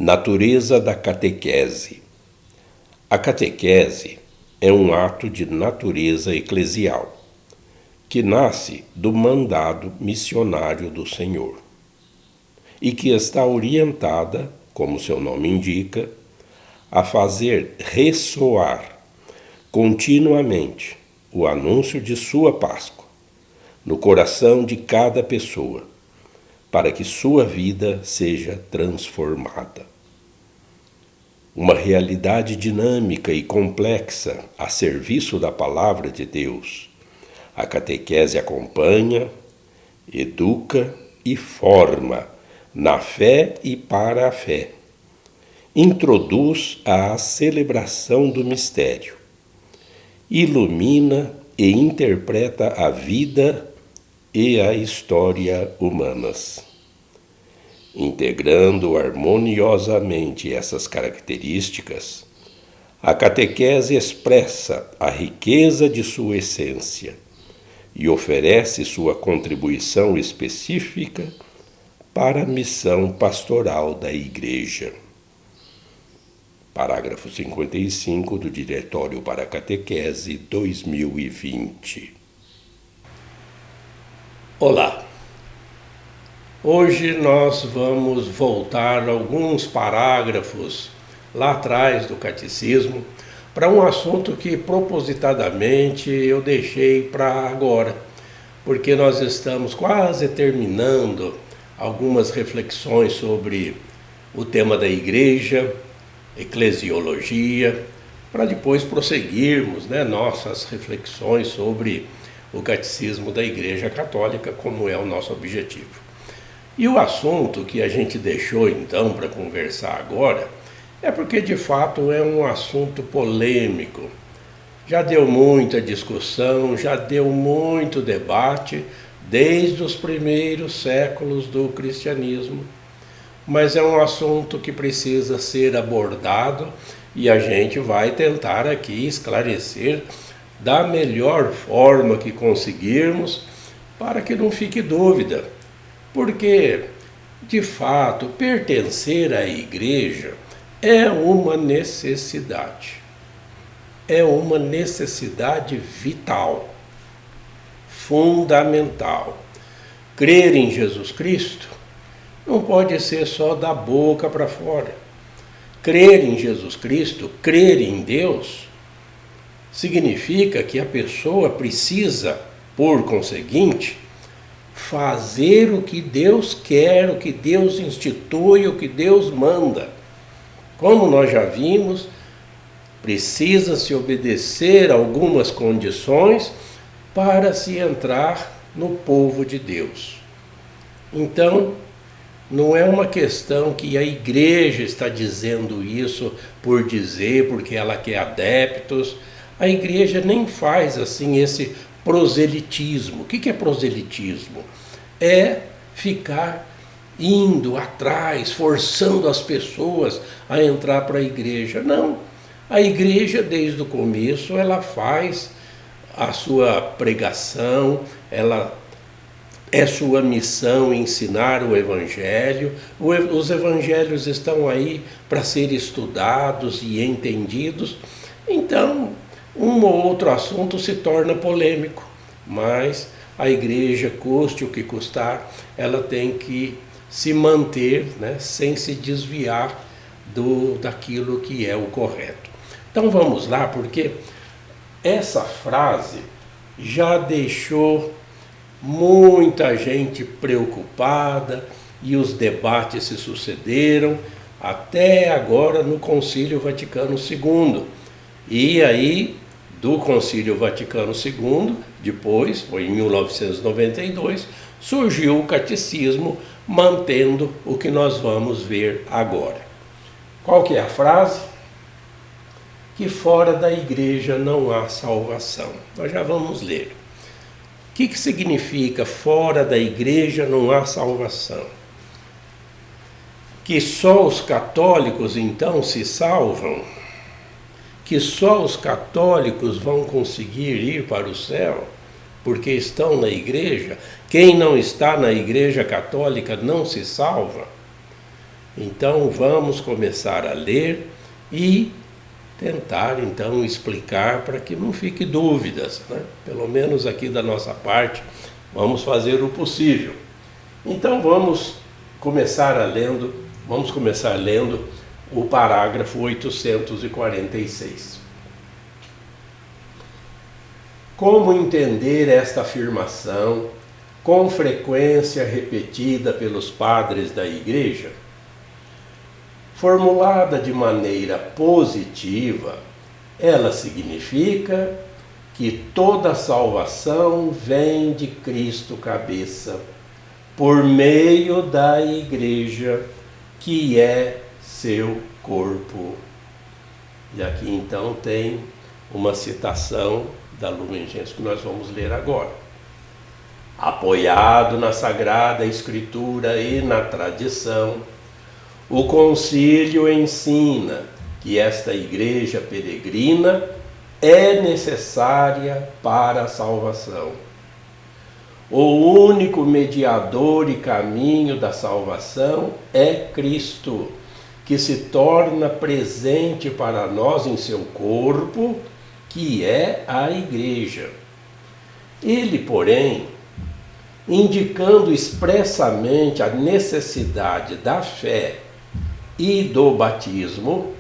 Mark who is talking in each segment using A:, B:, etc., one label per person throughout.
A: Natureza da catequese. A catequese é um ato de natureza eclesial, que nasce do mandado missionário do Senhor e que está orientada, como seu nome indica, a fazer ressoar continuamente o anúncio de sua Páscoa no coração de cada pessoa, para que sua vida seja transformada. Uma realidade dinâmica e complexa a serviço da Palavra de Deus. A catequese acompanha, educa e forma na fé e para a fé. Introduz a celebração do mistério. Ilumina e interpreta a vida e a história humanas. Integrando harmoniosamente essas características, a catequese expressa a riqueza de sua essência e oferece sua contribuição específica para a missão pastoral da Igreja. Parágrafo 55 do Diretório para a Catequese 2020. Olá! Hoje nós vamos voltar alguns parágrafos lá atrás do Catecismo para um assunto que propositadamente eu deixei para agora, porque nós estamos quase terminando algumas reflexões sobre o tema da Igreja, eclesiologia, para depois prosseguirmos nossas reflexões sobre o Catecismo da Igreja Católica, como é o nosso objetivo. E o assunto que a gente deixou então para conversar agora é porque de fato é um assunto polêmico. Já deu muita discussão, já deu muito debate desde os primeiros séculos do cristianismo, mas é um assunto que precisa ser abordado e a gente vai tentar aqui esclarecer da melhor forma que conseguirmos para que não fique dúvida. Porque, de fato, pertencer à Igreja é uma necessidade. É uma necessidade vital, fundamental. Crer em Jesus Cristo não pode ser só da boca para fora. Crer em Jesus Cristo, crer em Deus, significa que a pessoa precisa, por conseguinte, fazer o que Deus quer, o que Deus institui, o que Deus manda. Como nós já vimos, precisa se obedecer a algumas condições para se entrar no povo de Deus. Então, não é uma questão que a Igreja está dizendo isso por dizer, porque ela quer adeptos. A Igreja nem faz assim esse proselitismo. O que é proselitismo? É ficar indo atrás, forçando as pessoas a entrar para a Igreja. Não. A Igreja, desde o começo, ela faz a sua pregação, é sua missão ensinar o Evangelho. Os Evangelhos estão aí para ser estudados e entendidos. Então, um ou outro assunto se torna polêmico, mas a Igreja, custe o que custar, ela tem que se manter, sem se desviar daquilo que é o correto. Então vamos lá, porque essa frase já deixou muita gente preocupada e os debates se sucederam até agora no Concílio Vaticano II. E aí, do Concílio Vaticano II, depois, foi em 1992, surgiu o Catecismo, mantendo o que nós vamos ver agora. Qual que é a frase? Que fora da Igreja não há salvação. Nós já vamos ler. O que significa fora da Igreja não há salvação? Que só os católicos então se salvam? Que só os católicos vão conseguir ir para o céu porque estão na Igreja? Quem não está na Igreja Católica não se salva? Então vamos começar a ler e tentar então explicar para que não fique dúvidas, né? Pelo menos aqui da nossa parte, vamos fazer o possível. Então vamos começar lendo o parágrafo 846. Como entender esta afirmação, com frequência repetida pelos padres da Igreja? Formulada de maneira positiva, ela significa que toda salvação vem de Cristo cabeça, por meio da Igreja, que é seu corpo. E aqui então tem uma citação da Lumen Gentium que nós vamos ler agora. Apoiado na Sagrada Escritura e na tradição, o concílio ensina que esta igreja peregrina é necessária para a salvação. O único mediador e caminho da salvação é Cristo, que se torna presente para nós em seu corpo, que é a igreja. Ele, porém, indicando expressamente a necessidade da fé e do batismo,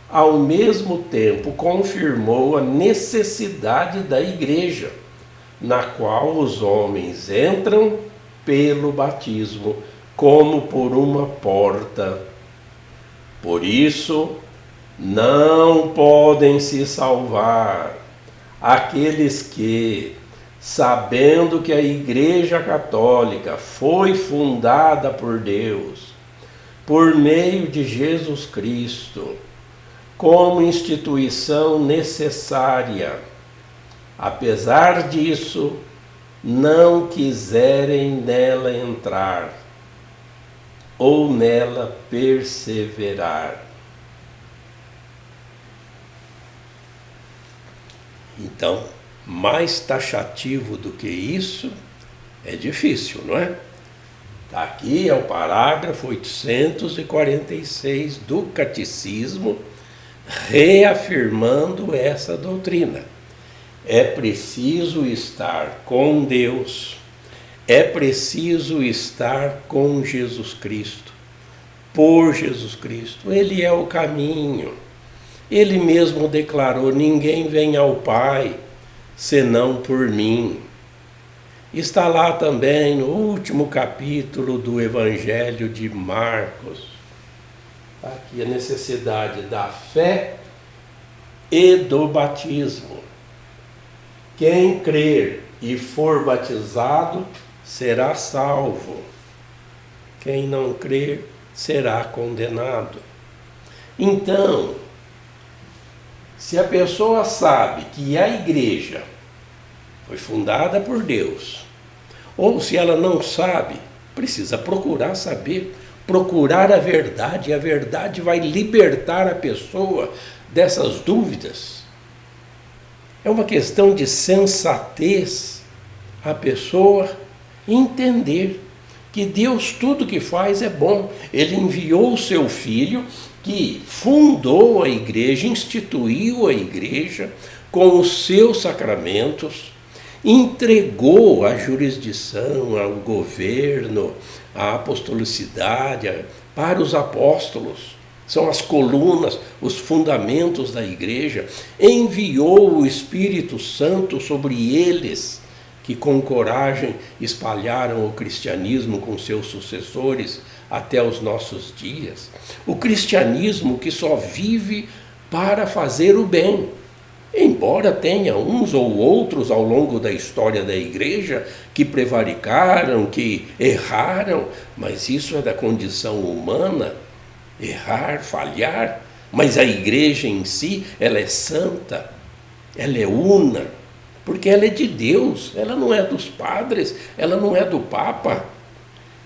A: ao mesmo tempo confirmou a necessidade da igreja, na qual os homens entram pelo batismo, como por uma porta. Por isso, não podem se salvar aqueles que, sabendo que a Igreja Católica foi fundada por Deus, por meio de Jesus Cristo, como instituição necessária, apesar disso, não quiserem nela entrar ou nela perseverar. Então, mais taxativo do que isso é difícil, não é? Aqui é o parágrafo 846 do Catecismo, reafirmando essa doutrina. É preciso estar com Deus, é preciso estar com Jesus Cristo, por Jesus Cristo. Ele é o caminho. Ele mesmo declarou: ninguém vem ao Pai senão por mim. Está lá também no último capítulo do Evangelho de Marcos. Aqui a necessidade da fé e do batismo. Quem crer e for batizado será salvo. Quem não crer será condenado. Então, se a pessoa sabe que a igreja foi fundada por Deus, ou se ela não sabe, precisa procurar saber, procurar a verdade, e a verdade vai libertar a pessoa dessas dúvidas. É uma questão de sensatez a pessoa entender que Deus tudo que faz é bom. Ele enviou o seu Filho, que fundou a igreja, instituiu a igreja com os seus sacramentos, entregou a jurisdição, ao governo, a apostolicidade para os apóstolos. São as colunas, os fundamentos da igreja. Enviou o Espírito Santo sobre eles, que com coragem espalharam o cristianismo com seus sucessores até os nossos dias. O cristianismo que só vive para fazer o bem. Embora tenha uns ou outros ao longo da história da igreja que prevaricaram, que erraram, mas isso é da condição humana, errar, falhar, mas a igreja em si, ela é santa, ela é una, porque ela é de Deus, ela não é dos padres, ela não é do Papa.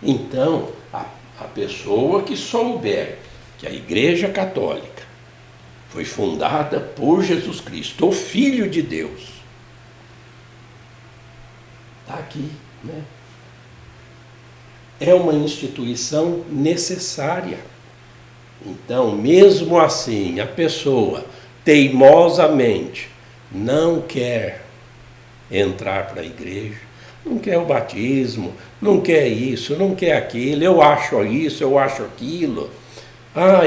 A: Então, a pessoa que souber que a Igreja Católica foi fundada por Jesus Cristo, o Filho de Deus, está aqui, né? é uma instituição necessária. Então, mesmo assim, a pessoa teimosamente não quer entrar para a igreja, não quer o batismo, não quer isso, não quer aquilo, eu acho isso, eu acho aquilo,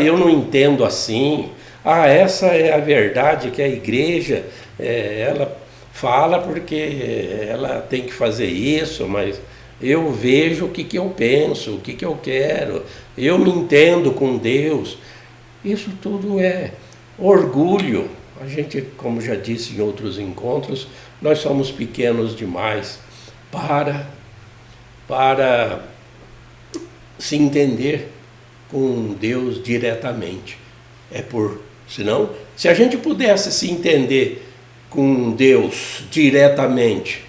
A: eu não entendo assim, essa é a verdade que a igreja, ela fala porque ela tem que fazer isso, mas eu vejo o que eu penso, o que eu quero, eu me entendo com Deus. Isso tudo é orgulho. A gente, como já disse em outros encontros, nós somos pequenos demais para se entender com Deus diretamente. Senão, se a gente pudesse se entender com Deus diretamente,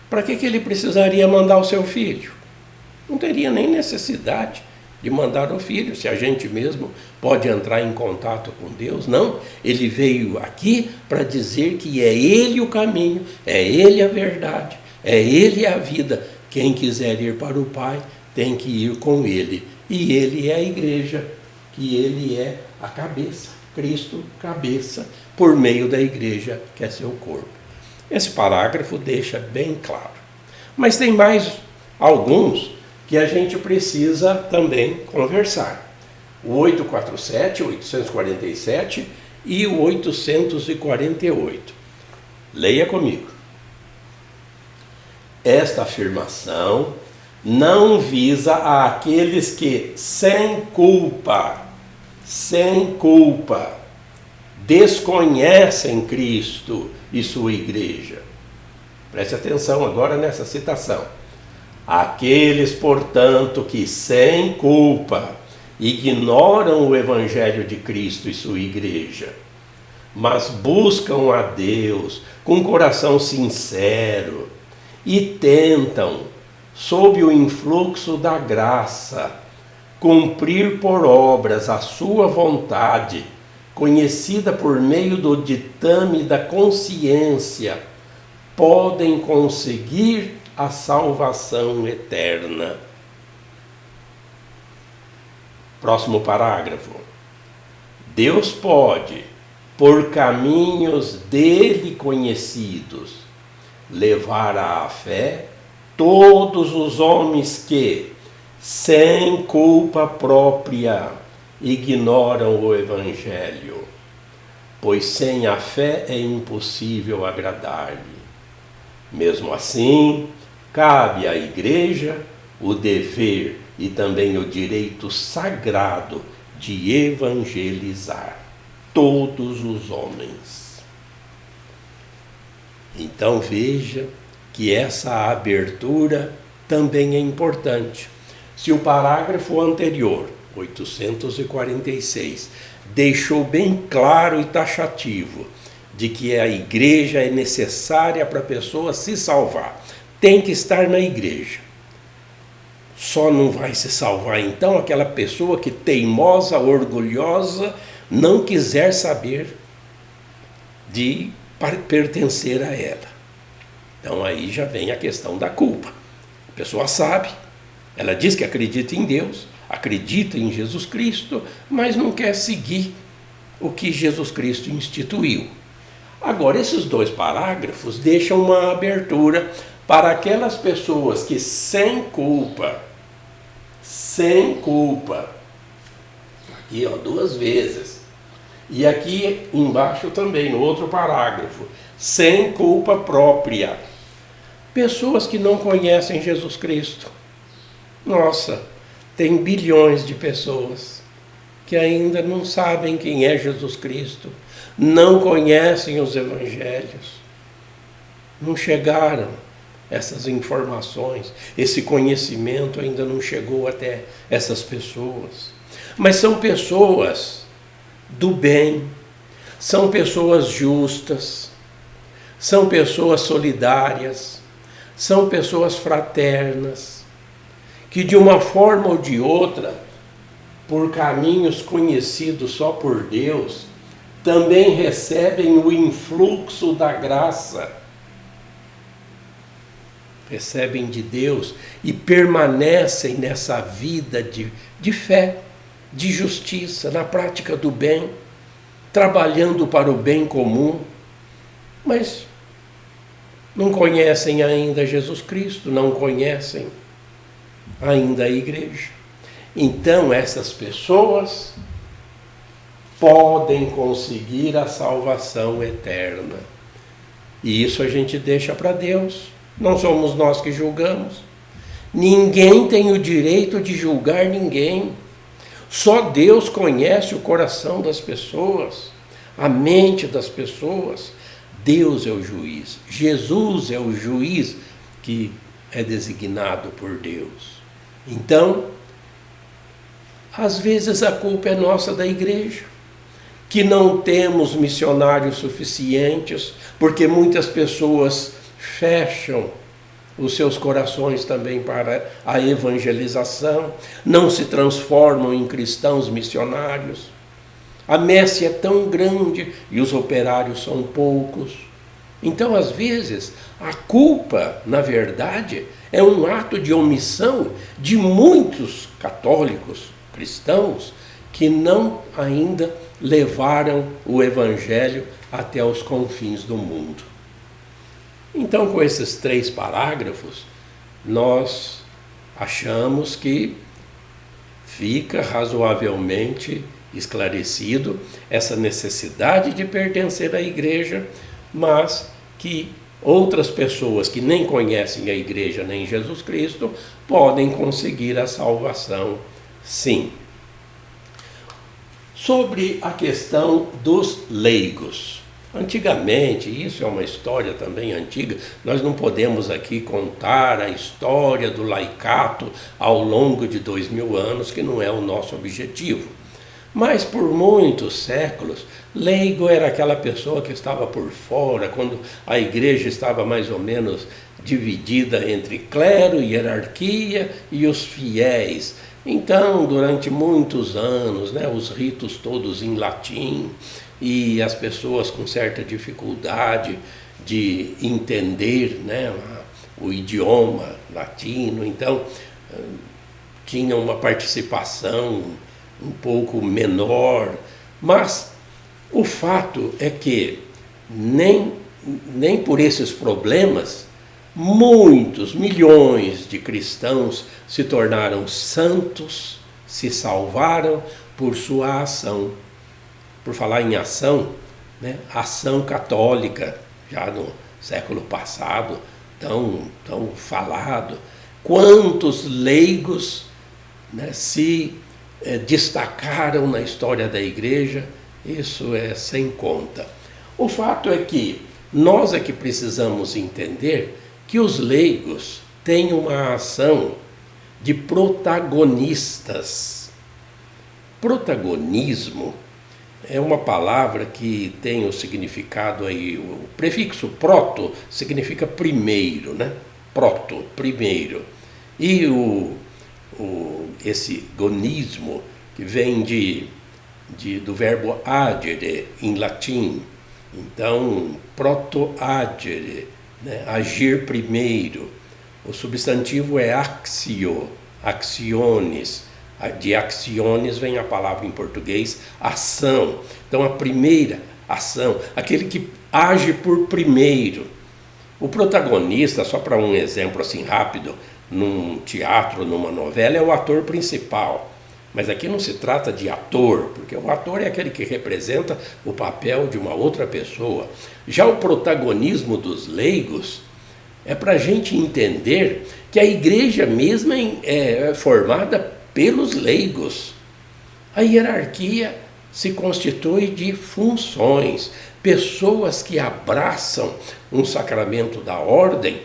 A: para que ele precisaria mandar o seu filho? Não teria nem necessidade de mandar o filho, se a gente mesmo pode entrar em contato com Deus. Não, ele veio aqui para dizer que é ele o caminho, é ele a verdade, é ele a vida. Quem quiser ir para o Pai tem que ir com ele. E ele é a igreja, que ele é a cabeça, Cristo cabeça, por meio da igreja, que é seu corpo. Esse parágrafo deixa bem claro. Mas tem mais alguns que a gente precisa também conversar. O 847, o 847 e o 848. Leia comigo. Esta afirmação não visa àqueles que, sem culpa, desconhecem Cristo e sua igreja. Preste atenção agora nessa citação. Aqueles, portanto, que sem culpa ignoram o Evangelho de Cristo e sua igreja, mas buscam a Deus com coração sincero e tentam, sob o influxo da graça, cumprir por obras a sua vontade, conhecida por meio do ditame da consciência, podem conseguir a salvação eterna. Próximo parágrafo. Deus pode, por caminhos dele conhecidos, levar à fé todos os homens que, sem culpa própria, ignoram o Evangelho, pois sem a fé é impossível agradar-lhe. Mesmo assim, cabe à igreja o dever e também o direito sagrado de evangelizar todos os homens. Então veja que essa abertura também é importante. Se o parágrafo anterior, 846, deixou bem claro e taxativo de que a igreja é necessária para a pessoa se salvar, tem que estar na igreja. Só não vai se salvar então aquela pessoa que, teimosa, orgulhosa, não quiser saber de pertencer a ela. Então aí já vem a questão da culpa. A pessoa sabe, ela diz que acredita em Deus, acredita em Jesus Cristo, mas não quer seguir o que Jesus Cristo instituiu. Agora, esses dois parágrafos deixam uma abertura para aquelas pessoas que sem culpa, aqui duas vezes, e aqui embaixo também, no outro parágrafo, sem culpa própria, pessoas que não conhecem Jesus Cristo. Nossa, tem bilhões de pessoas que ainda não sabem quem é Jesus Cristo, não conhecem os evangelhos, não chegaram essas informações, esse conhecimento ainda não chegou até essas pessoas. Mas são pessoas do bem, são pessoas justas, são pessoas solidárias, são pessoas fraternas, que de uma forma ou de outra, por caminhos conhecidos só por Deus, também recebem o influxo da graça. recebem de Deus e permanecem nessa vida de fé, de justiça, na prática do bem, trabalhando para o bem comum, mas não conhecem ainda Jesus Cristo, não conhecem ainda a igreja. Então essas pessoas podem conseguir a salvação eterna. E isso a gente deixa para Deus. Não somos nós que julgamos. Ninguém tem o direito de julgar ninguém. Só Deus conhece o coração das pessoas, a mente das pessoas. Deus é o juiz. Jesus é o juiz que é designado por Deus. Então, às vezes a culpa é nossa da igreja, que não temos missionários suficientes, porque muitas pessoas fecham os seus corações também para a evangelização, não se transformam em cristãos missionários. A messe é tão grande e os operários são poucos. Então, às vezes, a culpa, na verdade, é um ato de omissão de muitos católicos, cristãos, que não ainda levaram o evangelho até os confins do mundo. Então, com esses 3 parágrafos, nós achamos que fica razoavelmente esclarecido essa necessidade de pertencer à igreja, mas que outras pessoas que nem conhecem a igreja nem Jesus Cristo podem conseguir a salvação, sim. Sobre a questão dos leigos. Antigamente, isso é uma história também antiga, nós não podemos aqui contar a história do laicato ao longo de 2000 anos, que não é o nosso objetivo. Mas por muitos séculos, leigo era aquela pessoa que estava por fora, quando a igreja estava mais ou menos dividida entre clero, hierarquia e os fiéis. Então, durante muitos anos, os ritos todos em latim, e as pessoas com certa dificuldade de entender o idioma latino, então tinha uma participação um pouco menor, mas o fato é que nem por esses problemas muitos, milhões de cristãos se tornaram santos, se salvaram por sua ação. Por falar em ação, ação católica, já no século passado, tão falado. Quantos leigos se destacaram na história da igreja, isso é sem conta. O fato é que nós é que precisamos entender que os leigos têm uma ação de protagonistas. Protagonismo é uma palavra que tem o significado aí, o prefixo proto significa primeiro, Proto, primeiro. E esse gonismo, que vem do verbo agere, em latim. Então, proto-agere, agir primeiro. O substantivo é axio, acciones. De acciones vem a palavra em português ação. Então a primeira ação, aquele que age por primeiro. O protagonista, só para um exemplo assim rápido, num teatro, numa novela, é o ator principal. Mas aqui não se trata de ator, porque o ator é aquele que representa o papel de uma outra pessoa. Já o protagonismo dos leigos é para a gente entender que a igreja mesma é formada pelos leigos. A hierarquia se constitui de funções, pessoas que abraçam um sacramento da ordem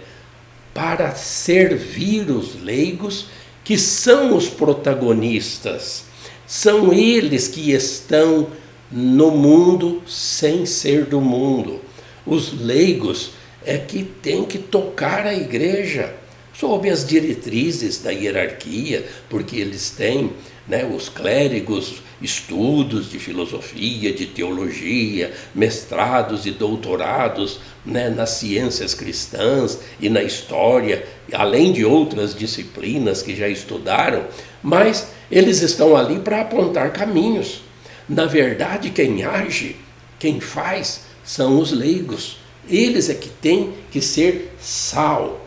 A: para servir os leigos, que são os protagonistas. São eles que estão no mundo sem ser do mundo. Os leigos é que têm que tocar a igreja. sob as diretrizes da hierarquia, porque eles têm, né, os clérigos, estudos de filosofia, de teologia, mestrados e doutorados, né, nas ciências cristãs e na história, além de outras disciplinas que já estudaram, mas eles estão ali para apontar caminhos. Na verdade, quem age, quem faz, são os leigos. Eles é que têm que ser sal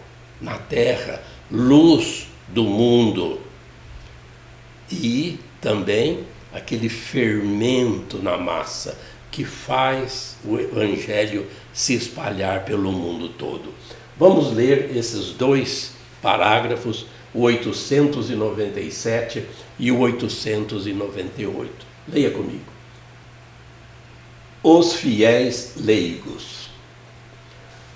A: na terra, luz do mundo. E também aquele fermento na massa que faz o evangelho se espalhar pelo mundo todo. Vamos ler esses dois parágrafos, o 897 e o 898. Leia comigo. Os fiéis leigos.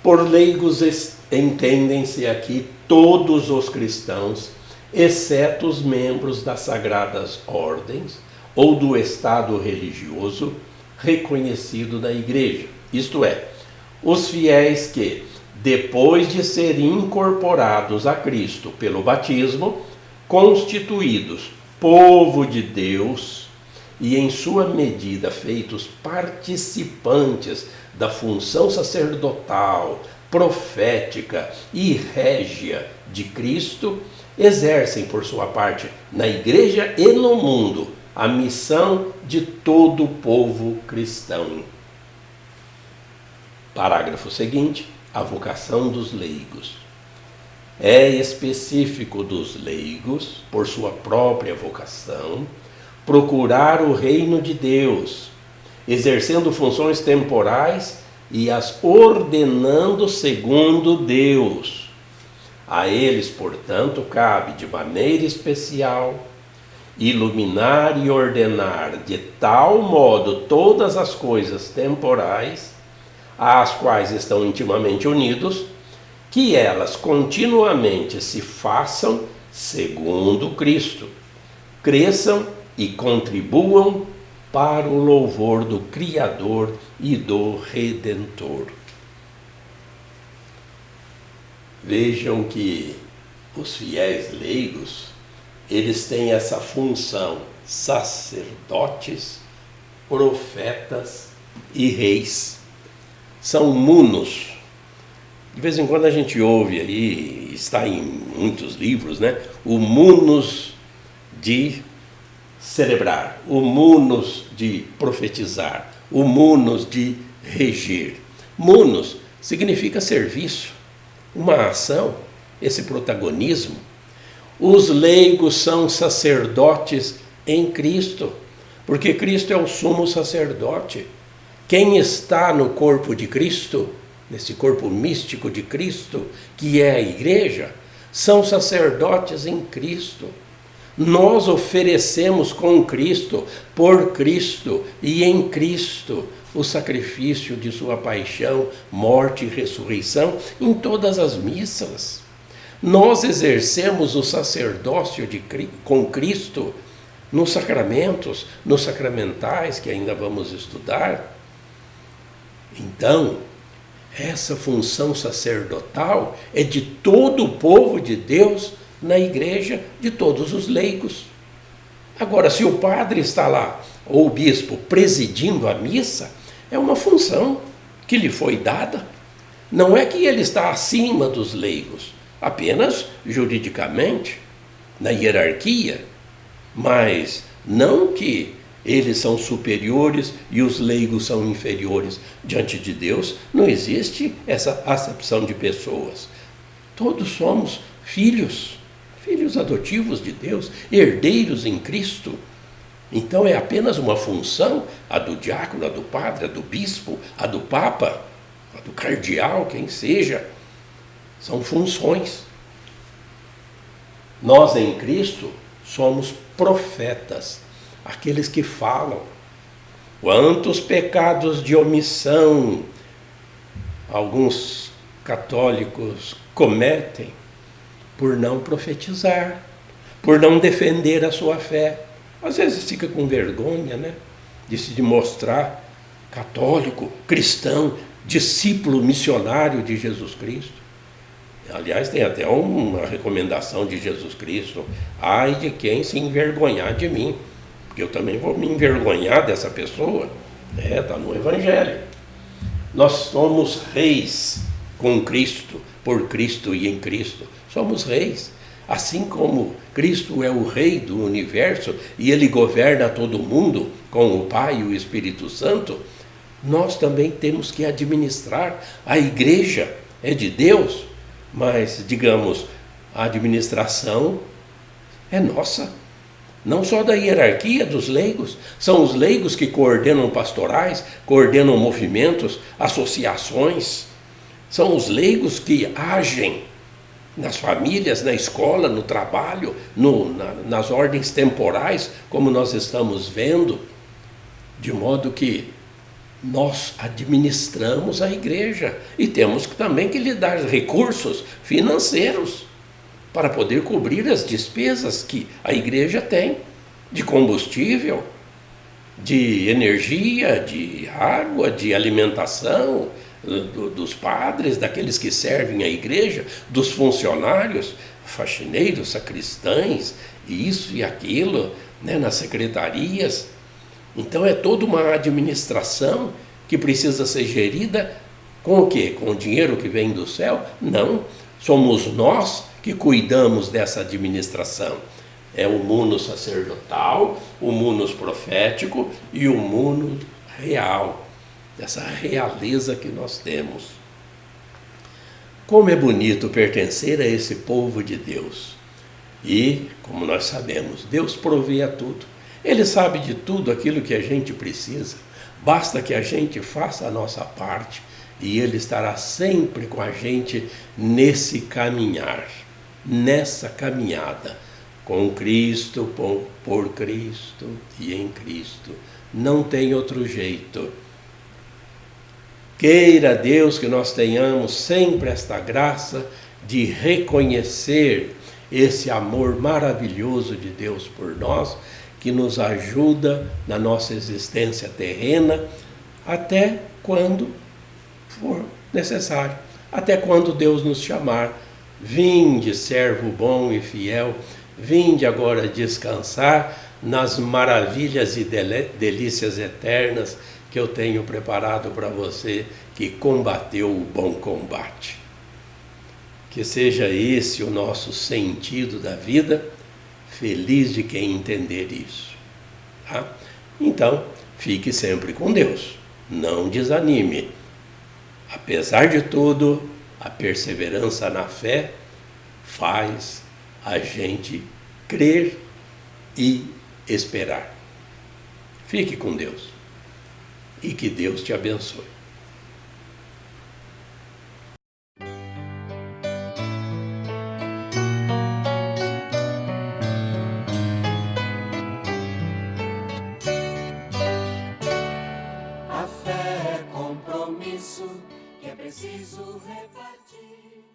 A: Por leigos entendem-se aqui todos os cristãos, exceto os membros das sagradas ordens ou do estado religioso reconhecido na igreja, isto é, os fiéis que, depois de serem incorporados a Cristo pelo batismo, constituídos povo de Deus e em sua medida feitos participantes da função sacerdotal, profética e régia de Cristo, exercem por sua parte na igreja e no mundo a missão de todo o povo cristão. Parágrafo seguinte, a vocação dos leigos. É específico dos leigos, por sua própria vocação, procurar o reino de Deus, exercendo funções temporais e as ordenando segundo Deus. A eles, portanto, cabe de maneira especial iluminar e ordenar de tal modo todas as coisas temporais, às quais estão intimamente unidos, que elas continuamente se façam segundo Cristo, cresçam e contribuam para o louvor do Criador e do Redentor. Vejam que os fiéis leigos, eles têm essa função: sacerdotes, profetas e reis. São munos. De vez em quando a gente ouve aí, está em muitos livros, né? O munus de celebrar, o munus de profetizar, o munus de reger. Munus significa serviço, uma ação, esse protagonismo. Os leigos são sacerdotes em Cristo, porque Cristo é o sumo sacerdote. Quem está no corpo de Cristo, nesse corpo místico de Cristo, que é a igreja, são sacerdotes em Cristo. Nós oferecemos com Cristo, por Cristo e em Cristo, o sacrifício de sua paixão, morte e ressurreição em todas as missas. Nós exercemos o sacerdócio com Cristo nos sacramentos, nos sacramentais, que ainda vamos estudar. Então, essa função sacerdotal é de todo o povo de Deus na igreja, de todos os leigos. Agora, se o padre está lá, ou o bispo, presidindo a missa, é uma função que lhe foi dada. Não é que ele está acima dos leigos, apenas juridicamente, na hierarquia, mas não que eles são superiores e os leigos são inferiores. Diante de Deus não existe essa acepção de pessoas. Todos somos filhos adotivos de Deus, herdeiros em Cristo. Então é apenas uma função, a do diácono, a do padre, a do bispo, a do papa, a do cardeal, quem seja. São funções. Nós em Cristo somos profetas, aqueles que falam. Quantos pecados de omissão alguns católicos cometem por não profetizar, por não defender a sua fé. Às vezes fica com vergonha, né, de se demonstrar católico, cristão, discípulo missionário de Jesus Cristo. Aliás, tem até uma recomendação de Jesus Cristo: ai de quem se envergonhar de mim, porque eu também vou me envergonhar dessa pessoa. Está no Evangelho. Nós somos reis com Cristo, por Cristo e em Cristo. Somos reis. Assim como Cristo é o rei do universo e ele governa todo mundo com o Pai e o Espírito Santo, nós também temos que administrar. A igreja é de Deus, mas, digamos, a administração é nossa. Não só da hierarquia dos leigos, são os leigos que coordenam pastorais, coordenam movimentos, associações. São os leigos que agem nas famílias, na escola, no trabalho, nas ordens temporais, como nós estamos vendo, de modo que nós administramos a igreja e temos também que lhe dar recursos financeiros para poder cobrir as despesas que a igreja tem, de combustível, de energia, de água, de alimentação, dos padres, daqueles que servem a igreja, dos funcionários, faxineiros, sacristães, isso e aquilo, nas secretarias. Então é toda uma administração que precisa ser gerida com o quê? Com o dinheiro que vem do céu? Não, somos nós que cuidamos dessa administração. É o mundo sacerdotal, o mundo profético e o mundo real, dessa realeza que nós temos. Como é bonito pertencer a esse povo de Deus. E, como nós sabemos, Deus provê a tudo. Ele sabe de tudo aquilo que a gente precisa. Basta que a gente faça a nossa parte e Ele estará sempre com a gente nesse caminhar, nessa caminhada, com Cristo, por Cristo e em Cristo. Não tem outro jeito. Queira Deus que nós tenhamos sempre esta graça de reconhecer esse amor maravilhoso de Deus por nós, que nos ajuda na nossa existência terrena, até quando for necessário, até quando Deus nos chamar. Vinde, servo bom e fiel, vinde agora descansar nas maravilhas e delícias eternas que eu tenho preparado para você que combateu o bom combate. Que seja esse o nosso sentido da vida, feliz de quem entender isso. Tá? Então, fique sempre com Deus, não desanime. Apesar de tudo, a perseverança na fé faz a gente crer e esperar. Fique com Deus e que Deus te abençoe.